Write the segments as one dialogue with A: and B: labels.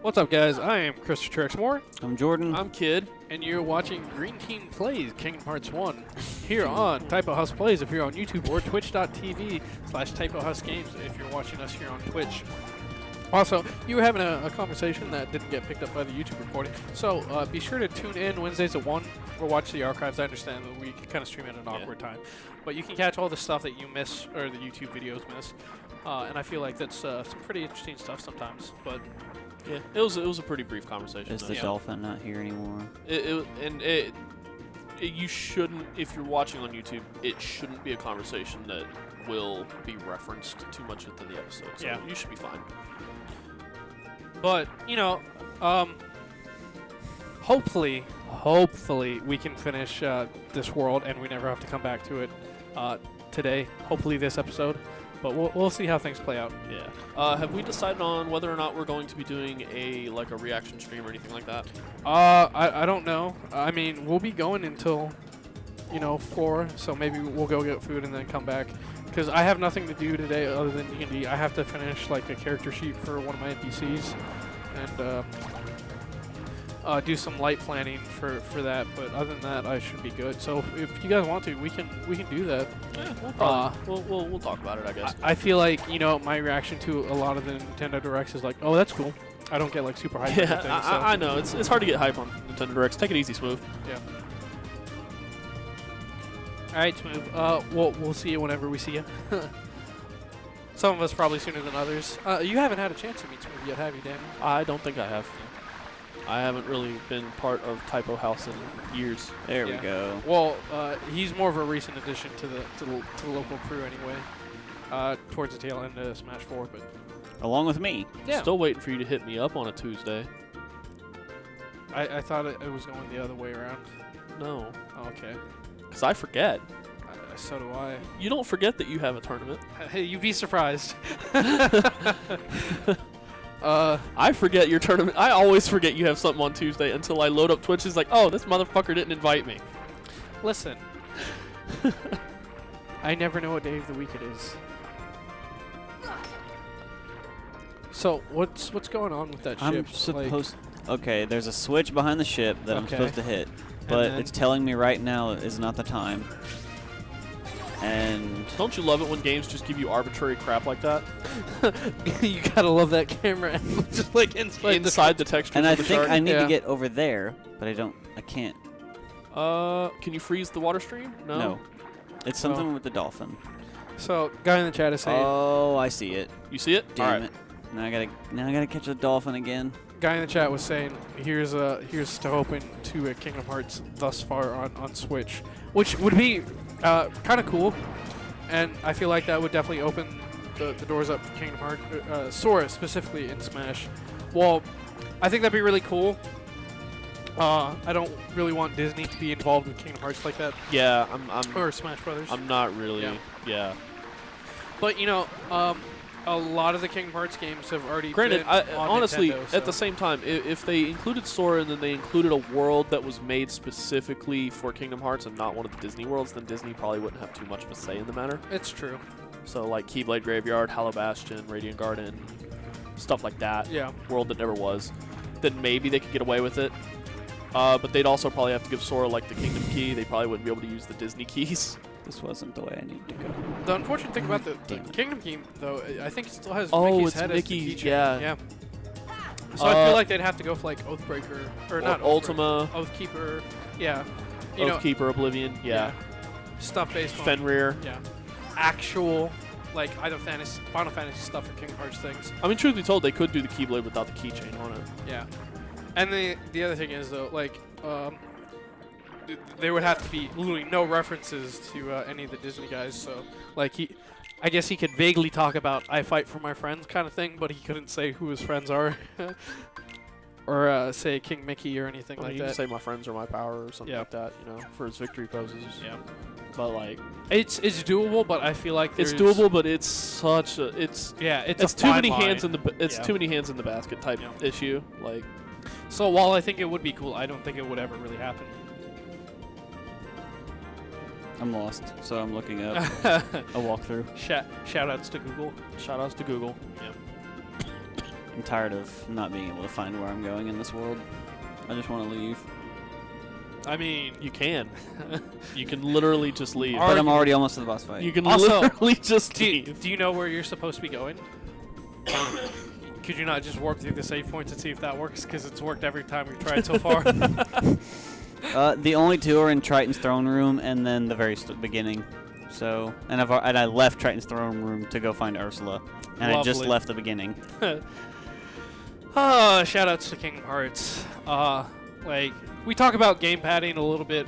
A: What's up, guys? I am Christopher Trexmore,
B: I'm Jordan.
C: I'm Kid.
A: and you're watching Green Team Plays Kingdom Hearts 1 here on Typo House Plays if you're on YouTube, or twitch.tv/Typo House Games if you're watching us here on Twitch. Also, you were having a conversation that didn't get picked up by the YouTube recording, so be sure to tune in Wednesdays at 1 or watch the archives. I understand that we kind of stream at an awkward time, but you can catch all the stuff that you miss, or the YouTube videos miss, and I feel like that's some pretty interesting stuff sometimes, but...
C: Yeah, it was a pretty brief conversation.
B: Is the
A: Yeah.
B: dolphin not here anymore?
C: You shouldn't, if you're watching on YouTube, it shouldn't be a conversation that will be referenced too much within the episode. So
A: Yeah.
C: you should be fine.
A: But, you know, hopefully we can finish this world and we never have to come back to it today. Hopefully this episode. But we'll see how things play out.
C: Yeah. Have we decided on whether or not we're going to be doing a reaction stream or anything like that?
A: I don't know. I mean, we'll be going until, 4, so maybe we'll go get food and then come back. Because I have nothing to do today other than D&D. I have to finish, a character sheet for one of my NPCs. And, do some light planning for that, but other than that, I should be good. So if you guys want to, we can do that.
C: Yeah, we'll probably, we'll talk about it, I guess.
A: I feel like my reaction to a lot of the Nintendo Directs is like, oh, that's cool. I don't get super hyped.
C: Yeah,
A: things,
C: I know it's hard to get hype on Nintendo Directs. Take it easy, Smooth.
A: Yeah. All right, Smooth. We'll see you whenever we see you. Some of us probably sooner than others. You haven't had a chance to meet Smooth yet, have you, Danny?
C: I don't think I have. I haven't really been part of Typo House in years.
B: There we
A: Yeah.
B: go.
A: Well, he's more of a recent addition to the local crew anyway. Towards the tail end of Smash 4, but
B: Along with me.
A: yeah.
C: Still waiting for you to hit me up on a Tuesday.
A: I thought it was going the other way around.
C: No,
A: Oh, okay.
C: because I forget.
A: So do I.
C: You don't forget that you have a tournament.
A: Hey, you'd be surprised.
C: I forget your tournament. I always forget you have something on Tuesday until I load up Twitch. It's like, oh, this motherfucker didn't invite me.
A: Listen. I never know what day of the week it is. So what's going on with that ship?
B: I'm supposed... Okay, there's a switch behind the ship that I'm supposed to hit. But
A: then-
B: it's telling me right now is not the time. And...
C: Don't you love it when games just give you arbitrary crap like that?
A: You gotta love that camera angle, just
C: Inside the texture.
B: And I
C: of the
B: think
C: shark.
B: I need
A: Yeah.
B: to get over there, but I can't.
C: Can you freeze the water stream? No.
B: No. It's something with the dolphin.
A: So guy in the chat is saying.
B: Oh, I see it.
C: You see it?
B: Damn
C: All right.
B: it. Now I gotta catch the dolphin again.
A: Guy in the chat was saying, here's to hoping to Kingdom Hearts thus far on Switch, which would be kind of cool, and I feel like that would definitely open the doors up for Kingdom Hearts, Sora specifically in Smash. Well, I think that'd be really cool. I don't really want Disney to be involved with Kingdom Hearts like that,
C: Yeah,
A: or Smash Brothers.
C: I'm not really.
A: Yeah.
C: Yeah.
A: But a lot of the Kingdom Hearts games have already
C: Granted,
A: been on
C: honestly,
A: Nintendo,
C: at the
A: so-
C: same time, if they included Sora and then they included a world that was made specifically for Kingdom Hearts and not one of the Disney worlds, then Disney probably wouldn't have too much of a say in the matter.
A: It's true.
C: So like Keyblade Graveyard, Hollow Bastion, Radiant Garden, stuff like that.
A: Yeah.
C: World that never was. Then maybe they could get away with it. But they'd also probably have to give Sora like the Kingdom Key. They probably wouldn't be able to use the Disney keys.
B: This wasn't the way I needed to go.
A: The unfortunate thing about the
B: Damn it.
A: Kingdom Key, though, I think it still has
C: Oh,
A: Mickey's
C: it's
A: head
C: Mickey,
A: as the keychain.
C: yeah.
A: So I feel like they'd have to go for like Oathbreaker, or not
C: Ultima,
A: Oathkeeper. Yeah.
C: Oathkeeper, Oblivion, yeah.
A: Stuff based on
C: Fenrir.
A: Yeah. Actual either Final Fantasy stuff or Kingdom Hearts things.
C: I mean, truth be told, they could do the Keyblade without the keychain on it.
A: Yeah. And the other thing is though, there would have to be literally no references to any of the Disney guys. So I guess he could vaguely talk about "I fight for my friends" kind of thing, but he couldn't say who his friends are, or say King Mickey or anything like
C: you
A: that.
C: can say my friends are my power or something
A: Yeah.
C: like that, for his victory poses.
A: Yeah.
C: But like,
A: It's doable, but I feel like
C: it's
A: there's-
C: doable, but it's such a it's
A: it's a
C: too many
A: fine
C: hands
A: line.
C: in the it's
A: Yeah.
C: too many hands in the basket type
A: Yeah.
C: issue. Like,
A: So while I think it would be cool, I don't think it would ever really happen.
B: I'm lost, so I'm looking up a walkthrough.
A: Shout outs to Google.
C: shout outs to Google.
B: I'm tired of not being able to find where I'm going in this world. I just want to leave.
A: I mean,
C: You can. You can literally just leave.
B: But I'm already almost to the boss fight.
C: You can
A: Also,
C: literally just
A: do
C: leave.
A: you know where you're supposed to be going? Could you not just warp through the save points and see if that works? Because it's worked every time we've tried so far.
B: The only two are in Triton's throne room and then the very beginning. So, and I left Triton's throne room to go find Ursula, and I just
A: Lovely.
B: left the beginning.
A: Shout outs to Kingdom Hearts. Like, we talk about game padding a little bit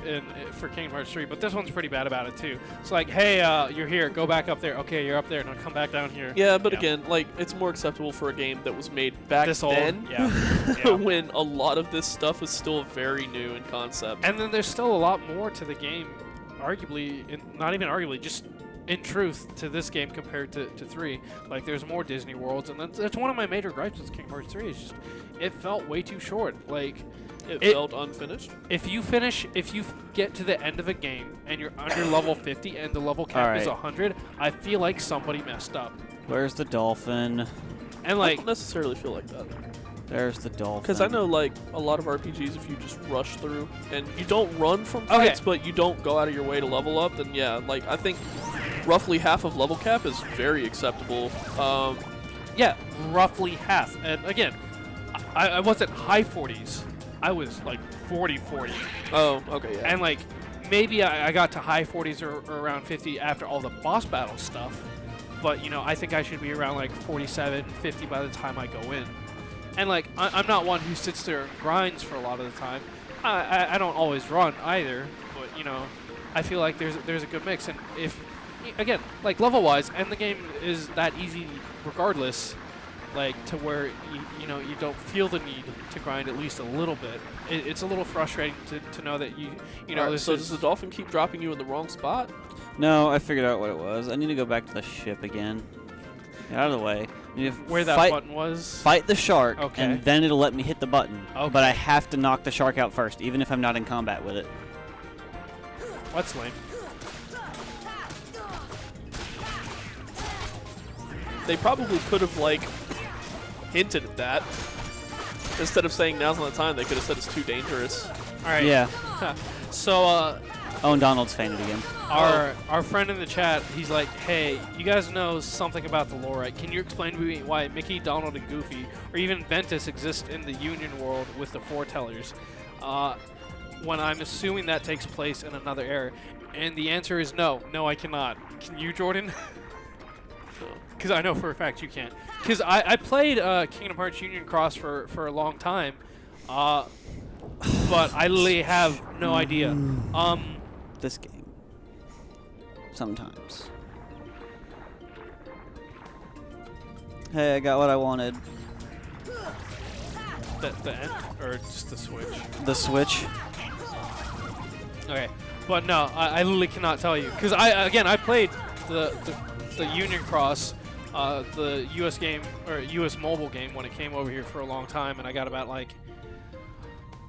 A: for Kingdom Hearts 3, but this one's pretty bad about it too. It's like, hey, you're here, go back up there. Okay, you're up there, now come back down here.
C: Yeah, but again, like, it's more acceptable for a game that was made back
A: This old,
C: then
A: yeah. Yeah.
C: when a lot of this stuff is still very new in concept.
A: And then there's still a lot more to the game, arguably, not even arguably, just in truth, to this game compared to 3. Like, there's more Disney worlds, and that's one of my major gripes with Kingdom Hearts 3. Is just, it felt way too short. Like,
C: It felt unfinished.
A: if you get to the end of a game and you're under level 50 and the level cap is
B: Alright.
A: 100, I feel like somebody messed up.
B: Where's the dolphin?
A: And
C: I
A: like,
C: don't necessarily feel like that.
B: There's the dolphin.
C: Because I know, like, a lot of RPGs, if you just rush through and you don't run from fights, but you don't go out of your way to level up, then yeah, like, I think roughly half of level cap is very acceptable.
A: yeah, roughly half. And again, I wasn't high 40s. I was like 40.
C: Oh, okay, yeah.
A: And like, maybe I got to high 40s or around 50 after all the boss battle stuff. But, you know, I think I should be around like 47, 50 by the time I go in. And like, I'm not one who sits there and grinds for a lot of the time. I don't always run either, but you know, I feel like there's a good mix. And if, again, like level-wise, and the game is that easy regardless, like to where you know you don't feel the need to grind at least a little bit. It's a little frustrating to know that you know.
C: Alright, so does the dolphin keep dropping you in the wrong spot?
B: No, I figured out what it was. I need to go back to the ship again. Get out of the way. I need to
A: where that button was.
B: Fight the shark,
A: Okay.
B: and then it'll let me hit the button.
A: Okay.
B: But I have to knock the shark out first, even if I'm not in combat with it.
A: That's lame.
C: They probably could have, like, hinted at that. Instead of saying now's not the time, they could have said it's too dangerous.
A: All right.
B: Yeah.
A: So
B: Oh, and Donald's fainted again.
A: our friend in the chat, he's like, hey, you guys know something about the lore, right? Can you explain to me why Mickey, Donald, and Goofy, or even Ventus exist in the Union world with the Foretellers? When I'm assuming that takes place in another era. And the answer is no. No, I cannot. Can you, Jordan? Because I know for a fact you can't. Because I played Kingdom Hearts Union Cross for a long time, but I literally have no idea.
B: This game. Sometimes. Hey, I got what I wanted.
A: The end or just the Switch?
B: The Switch.
A: Okay, but no, I literally cannot tell you because I played the Union Cross, the U.S. game or U.S. mobile game when it came over here for a long time, and I got about like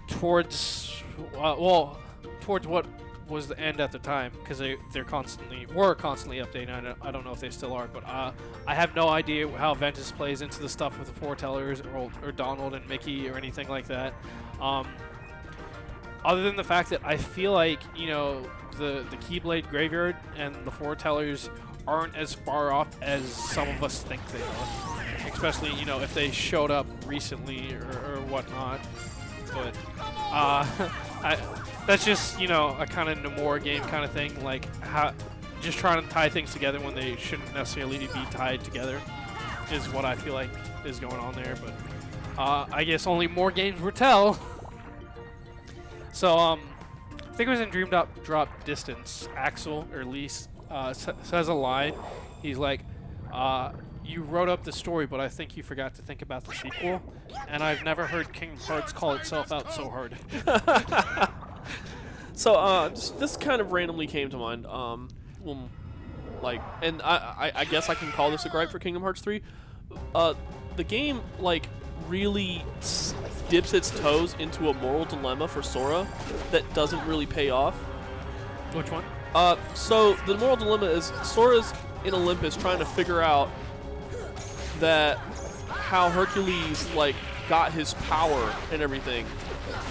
A: towards what was the end at the time because were constantly updating. I don't know if they still are, but I have no idea how Ventus plays into the stuff with the Foretellers or Donald and Mickey or anything like that. Other than the fact that I feel like, you know, the Keyblade Graveyard and the Foretellers aren't as far off as some of us think they are. Especially, you know, if they showed up recently or whatnot. But that's just, you know, a kind of Nomura game kind of thing. Like, just trying to tie things together when they shouldn't necessarily be tied together is what I feel like is going on there. But I guess only more games will tell. So, I think it was in Dream Drop Distance, Axel, or Lise, says a line. He's like, you wrote up the story, but I think you forgot to think about the sequel. And I've never heard Kingdom Hearts call itself out so hard.
C: So, this kind of randomly came to mind. And I guess I can call this a gripe for Kingdom Hearts 3. The game, like, really dips its toes into a moral dilemma for Sora that doesn't really pay off.
A: Which one?
C: So the moral dilemma is Sora's in Olympus trying to figure out that how Hercules like got his power and everything.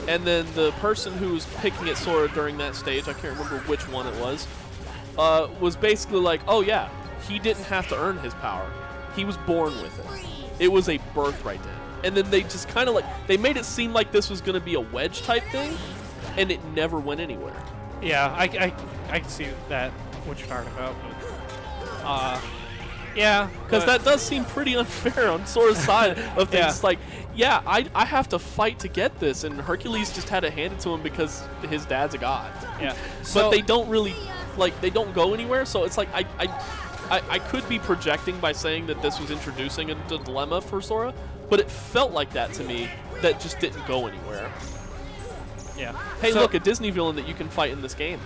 C: And then the person who was picking at Sora during that stage, I can't remember which one it was basically like, oh yeah, he didn't have to earn his power. He was born with it. It was a birthright to him. And then they just kind of like, they made it seem like this was going to be a wedge type thing, and it never went anywhere.
A: Yeah, I can see that, what you're talking about. But, yeah.
C: Because that does seem pretty unfair on Sora's side of things.
A: Yeah.
C: It's like, yeah, I have to fight to get this, and Hercules just had it handed to him because his dad's a god.
A: Yeah.
C: But they don't really, like, they don't go anywhere, so it's like, I could be projecting by saying that this was introducing a dilemma for Sora, but it felt like that to me, that just didn't go anywhere.
A: Yeah.
C: Hey,
A: So-
C: look, a Disney villain that you can fight in this game.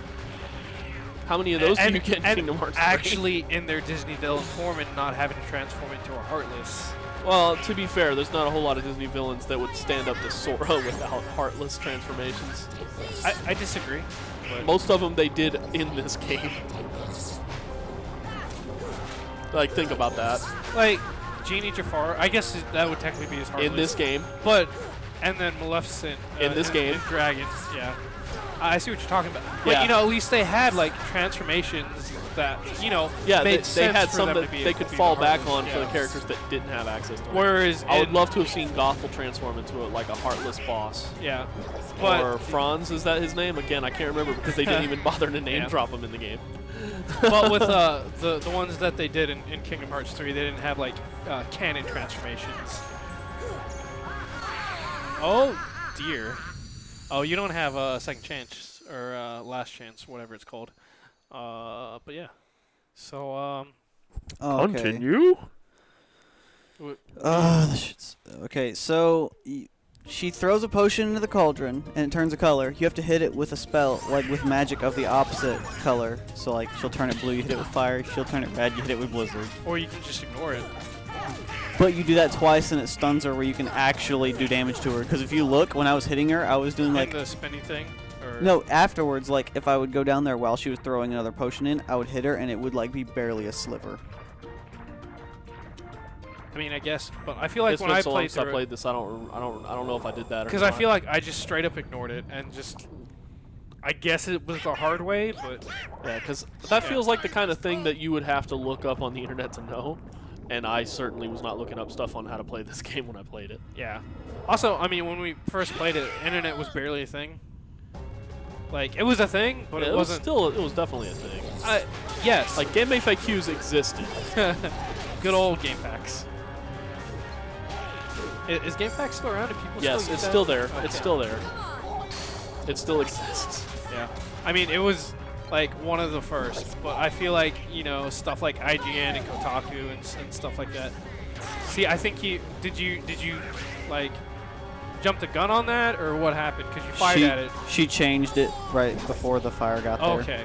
C: How many of those do you get in Kingdom Hearts 3?
A: actually in their Disney villain form and not having to transform into a Heartless.
C: Well, to be fair, there's not a whole lot of Disney villains that would stand up to Sora without heartless transformations.
A: I disagree. But
C: Most of them they did in this game. Like, think about that.
A: like Genie Jafar, I guess that would technically be his Heartless.
C: In this game,
A: But, and then Maleficent.
C: In this game.
A: And Dragons, yeah. I see what you're talking about. But,
C: Yeah.
A: you know, at least they had, like, transformations that, you know,
C: yeah,
A: made
C: they
A: sense
C: had
A: for
C: some
A: them
C: that
A: to be
C: they
A: able
C: could
A: to be
C: fall
A: the
C: back
A: Heartless,
C: on for the
A: yeah.
C: characters that didn't have access to it.
A: Whereas
C: I would
A: in-
C: love to have seen Gothel transform into like a heartless boss.
A: Yeah. But,
C: Or Franz, is that his name? Again, I can't remember because they didn't even bother to name
A: Yeah.
C: drop him in the game.
A: but with the ones that they did in Kingdom Hearts 3, they didn't have, like, canon transformations. Oh, dear. Oh, you don't have a second chance, or last chance, whatever it's called. But yeah. So,
B: Oh, okay.
C: Continue.
B: Oh, the shit's okay. So she throws a potion into the cauldron and it turns a color. You have to hit it with a spell, like with magic of the opposite color. So like she'll turn it blue, you hit it with fire. She'll turn it red, you hit it with blizzard.
A: or you can just ignore it.
B: But you do that twice and it stuns her, where you can actually do damage to her. Because if you look, when I was hitting her, I was doing
A: Like
B: like
A: the spinny thing? Or
B: no. Afterwards, like if I would go down there while she was throwing another potion in, I would hit her and it would like be barely a sliver.
A: I mean, I guess. But I feel like
C: It's
A: when
C: been
A: I
C: so long
A: played
C: since I
A: through
C: played this. I don't know if I did that or
A: because I
C: not.
A: feel like I just straight up ignored it and just. I guess it was the hard way, but
C: Yeah, because that
A: Yeah.
C: feels like the kind of thing that you would have to look up on the internet to know. And I certainly was not looking up stuff on how to play this game when I played it.
A: yeah. Also, I mean, when we first played it, internet was barely a thing. Like, it was a thing, but
C: Yeah,
A: it wasn't.
C: it was definitely a thing.
A: Yes.
C: Like, game FAQs existed.
A: Good old GameFAQs. Is GameFAQs still around? Do people
C: Yes,
A: still use
C: it's
A: that?
C: still there.
A: Okay.
C: It's still there. It still exists.
A: Yeah. I mean, it was like one of the first, but I feel like, you know, stuff like IGN and Kotaku and stuff like that. See, I think did you like jump the gun on that, or what happened? Because you fired at it.
B: She changed it right before the fire got there.
A: Okay.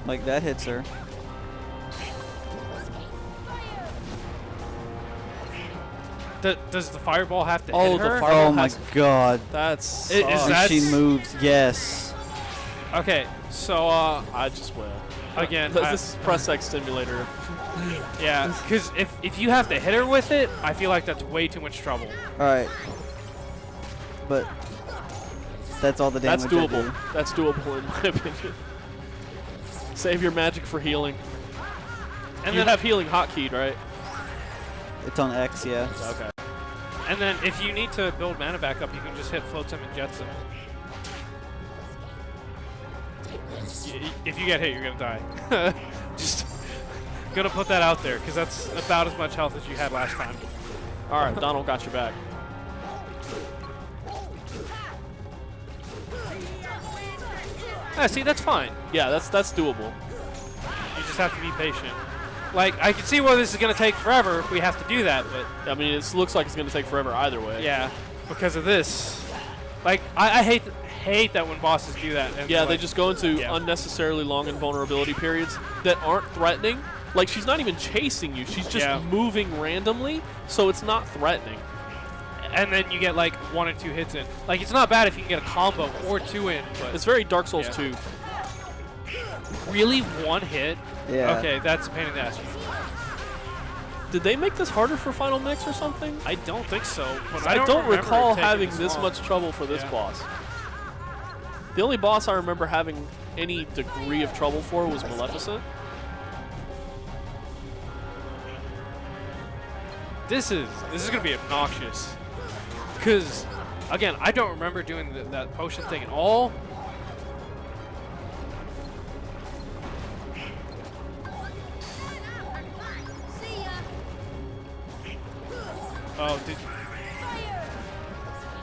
B: Like that hits her.
A: Does the fireball have to
C: Oh,
A: hit
C: the
A: her?
C: Fireball
B: Oh my
C: has-
B: god.
C: That's.
A: Is
B: When
A: that-
B: she moves, yes.
A: Okay, so
C: I just will.
A: again,
C: This is Press X Simulator.
A: yeah, because if you have to hit her with it, I feel like that's way too much trouble.
B: Alright. But that's all the damage
C: That's
B: I
C: doable.
B: do.
C: That's doable in my opinion. Save your magic for healing.
A: And
C: You
A: then
C: have healing hotkeyed, right?
B: It's on X, yeah.
C: Okay.
A: And then if you need to build mana back up, you can just hit Flotsam and Jetsam. If you get hit, you're gonna die. Just gonna put that out there, because that's about as much health as you had last time.
C: All right, Donald got your back.
A: Yeah, see, that's fine.
C: Yeah, that's doable.
A: You just have to be patient. Like, I can see where this is gonna take forever if we have to do that, but
C: I mean, it looks like it's going to take forever either way.
A: yeah, because of this. Like, I hate that when bosses do that. And
C: Yeah,
A: like,
C: they just go into
A: Yeah.
C: unnecessarily long invulnerability periods that aren't threatening. Like, she's not even chasing you. She's just
A: Yeah.
C: moving randomly, so it's not threatening.
A: And then you get like 1 or 2 hits in. Like, it's not bad if you can get a combo or 2 in, but
C: It's very Dark Souls
A: Yeah.
C: 2.
A: Really, one hit?
B: Yeah.
A: Okay, that's a pain in the ass.
C: Did they make this harder for Final Mix or something?
A: I don't think so. But
C: I don't
A: remember it
C: recall
A: taking
C: having this
A: long.
C: much trouble for this
A: Yeah.
C: boss. The only boss I remember having any degree of trouble for was Maleficent.
A: This is gonna be obnoxious. Cause again, I don't remember doing that potion thing at all. Oh,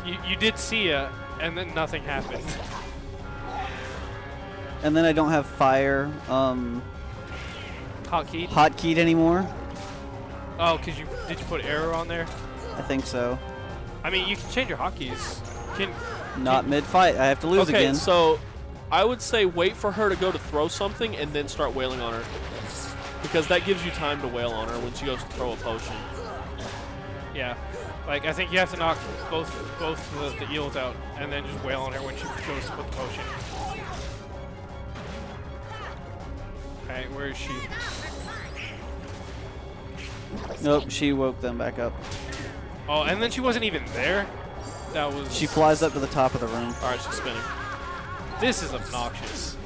A: you did see ya, and then nothing happened.
B: And then I don't have fire
A: Hotkey.
B: hotkeyed anymore.
A: Oh, cause did you put arrow on there?
B: I think so.
A: I mean, you can change your hotkeys.
B: Not mid-fight. I have to lose
C: Okay,
B: again.
C: so I would say wait for her to go to throw something and then start wailing on her. Because that gives you time to wail on her when she goes to throw a potion.
A: Yeah, like I think you have to knock both the eels out, and then just wail on her when she goes to put the potion. Okay, where is she?
B: Nope, she woke them back up.
A: Oh, and then she wasn't even there. That was.
B: She flies up to the top of the room.
C: All right, she's spinning.
A: This is obnoxious.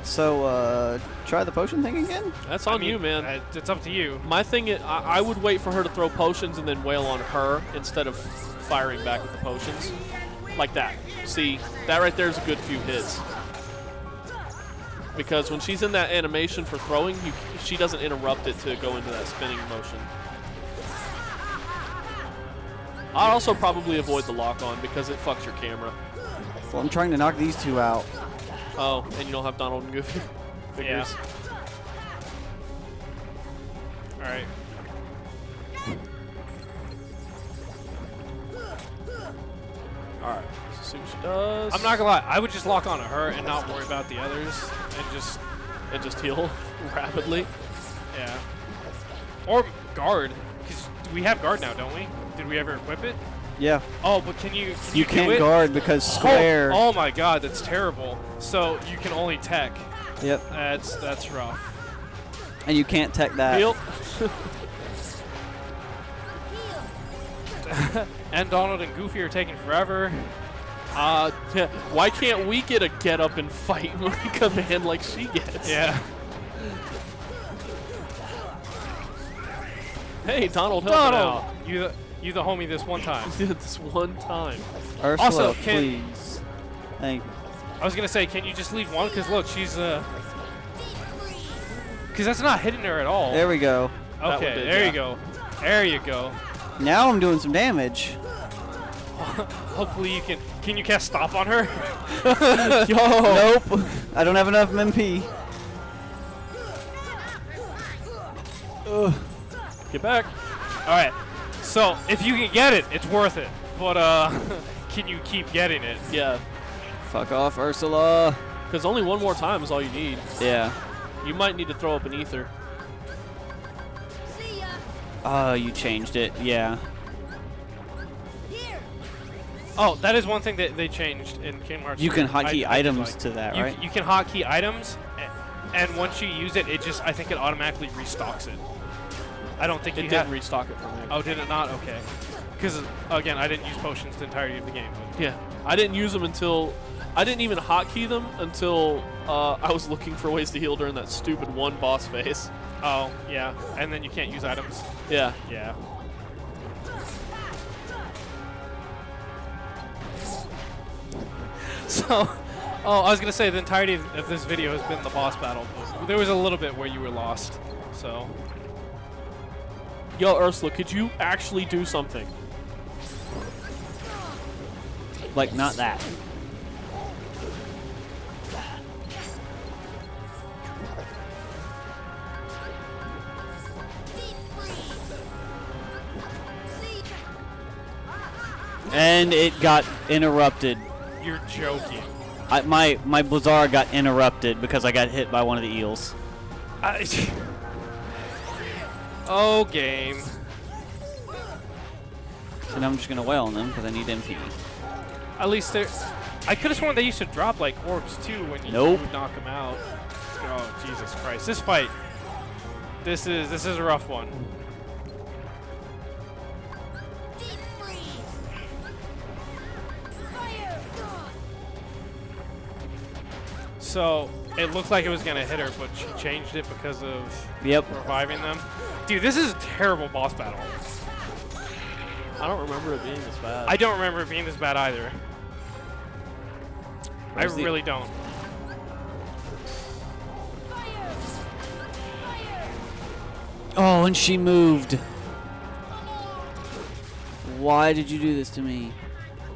B: So, try the potion thing again?
C: That's on
A: I mean,
C: you, man.
A: It's up to you.
C: My thing is, I would wait for her to throw potions and then wail on her instead of firing back with the potions. Like that. See, that right there is a good few hits. Because when she's in that animation for throwing, she doesn't interrupt it to go into that spinning motion. I'd also probably avoid the lock-on because it fucks your camera.
B: Well, I'm trying to knock these two out.
C: Oh, and you don't have Donald and Goofy figures.
A: All right.
C: All right, let's see what she does.
A: I'm not gonna lie. I would just lock on to her and not worry about the others, and just
C: heal rapidly.
A: yeah. Or guard, because we have guard now, don't we? Did we ever equip it?
B: Yeah.
A: Oh, but can you
B: You
A: do
B: can't
A: it?
B: guard because square.
A: Oh my god, that's terrible. So you can only tech.
B: Yep.
A: That's rough.
B: And you can't tech that.
C: Heal.
A: And Donald and Goofy are taking forever.
C: Yeah, why can't we get a get up and fight command like she gets?
A: Yeah.
C: Hey, Donald, help
A: Donald,
C: out.
A: you the homie this one time.
C: This one time.
B: Ursula,
A: Also,
B: please. Thank you.
A: I was gonna say, can you just leave one? Cause look, she's Cause that's not hitting her at all.
B: There we go.
C: That
A: Okay,
C: one did,
A: there
C: yeah.
A: you go. There you go.
B: Now I'm doing some damage.
A: Hopefully you can. Can you cast stop on her?
B: Nope. I don't have enough MP.
C: Get back.
A: All right. So if you can get it, it's worth it. But can you keep getting it?
C: Yeah,
B: Fuck off, Ursula.
C: because only one more time is all you need.
B: Yeah.
C: You might need to throw up an ether.
B: Oh, you changed it. Yeah.
A: Oh, that is one thing that they changed in Kingdom Hearts.
B: You can
A: 3.
B: hotkey
A: I
B: items
A: like.
B: to that,
A: You,
B: right?
A: you can hotkey items, and once you use it, I think it automatically restocks it. I don't think
C: It
A: you
C: didn't
A: have.
C: restock it for me.
A: Oh, did it not? Okay. Because again, I didn't use potions the entirety of the game. But
C: Yeah, I didn't use them until I didn't even hotkey them until I was looking for ways to heal during that stupid one boss phase.
A: oh, yeah. And then you can't use items.
C: Yeah.
A: Yeah. So, oh, I was gonna say the entirety of this video has been the boss battle. But there was a little bit where you were lost. So,
C: Yo, Ursula, could you actually do something?
B: Like, not that. And it got interrupted.
A: you're joking.
B: My Blizzard got interrupted because I got hit by one of the eels.
A: Oh, game.
B: And I'm just gonna wail on them because I need MP.
A: At least there. I could have sworn they used to drop like orbs too when you
B: Nope.
A: would knock them out. Oh, Jesus Christ. This fight. This is a rough one. So, it looked like it was going to hit her, but she changed it because of reviving them. Dude, this is a terrible boss battle.
C: I don't remember it being this bad.
A: I don't remember it being this bad either. I really don't.
B: Oh, and she moved. Why did you do this to me?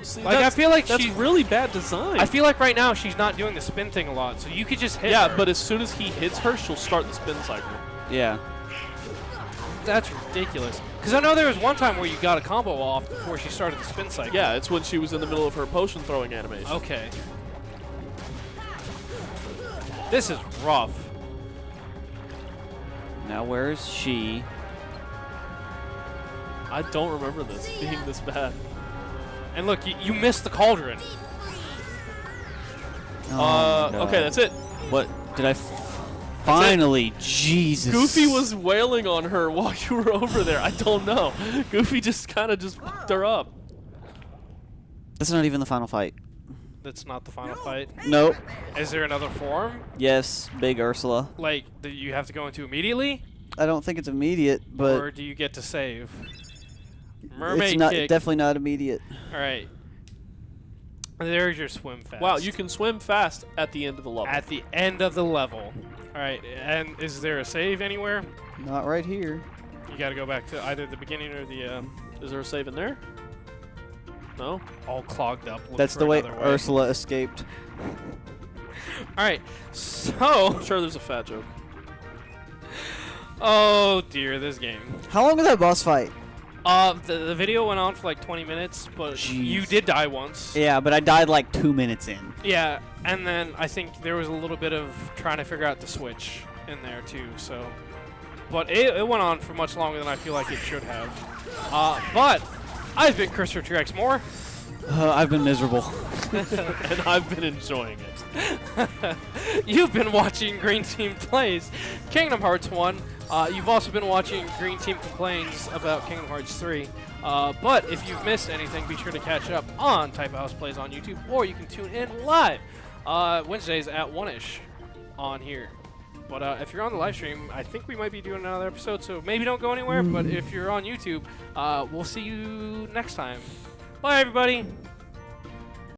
C: See,
A: Like, I feel like
C: that's really bad design.
A: I feel like right now she's not doing the spin thing a lot, so you could just hit her.
C: Yeah, but as soon as he hits her, she'll start the spin cycle.
B: Yeah.
A: That's ridiculous. Because I know there was one time where you got a combo off before she started the spin cycle.
C: Yeah, it's when she was in the middle of her potion throwing animation.
A: Okay. This is rough.
B: Now where is she?
C: I don't remember this being this bad.
A: And look, you missed the cauldron.
B: Oh, my
C: Okay,
B: God.
C: that's it.
B: What did I? Finally, Jesus.
C: Goofy was wailing on her while you were over there. I don't know. Goofy just kind of just fucked her up.
B: That's not even the final fight.
A: That's not the final fight.
B: Nope.
A: Is there another form?
B: Yes, big Ursula.
A: Like, that you have to go into immediately?
B: I don't think it's immediate, but
A: Or do you get to save? Mermaid
B: it's not
A: kick.
B: definitely not immediate.
A: All right. There's your swim fast.
C: Wow, you can swim fast at the end of the level.
A: At the end of the level. All right, and is there a save anywhere?
B: Not right here.
A: You got to go back to either the beginning or the
C: Is there a save in there? No?
A: all clogged up. Look
B: That's
A: for
B: the way
A: another
B: Ursula escaped.
A: All right, so
C: I'm sure there's a fat joke.
A: oh dear, this game.
B: How long was that boss fight?
A: The video went on for like 20 minutes, but
B: Jeez.
A: you did die once.
B: Yeah, but I died like 2 minutes in.
A: Yeah, and then I think there was a little bit of trying to figure out the switch in there too. So, but it went on for much longer than I feel like it should have. But I've been Christopher T-Rex Moore.
B: I've been miserable.
C: And I've been enjoying it.
A: You've been watching Green Team Plays Kingdom Hearts 1. You've also been watching Green Team Complains about Kingdom Hearts 3. But if you've missed anything, be sure to catch up on Type of House Plays on YouTube, or you can tune in live Wednesdays at 1-ish on here. But if you're on the live stream, I think we might be doing another episode, so maybe don't go anywhere. But if you're on YouTube, we'll see you next time. Bye, everybody.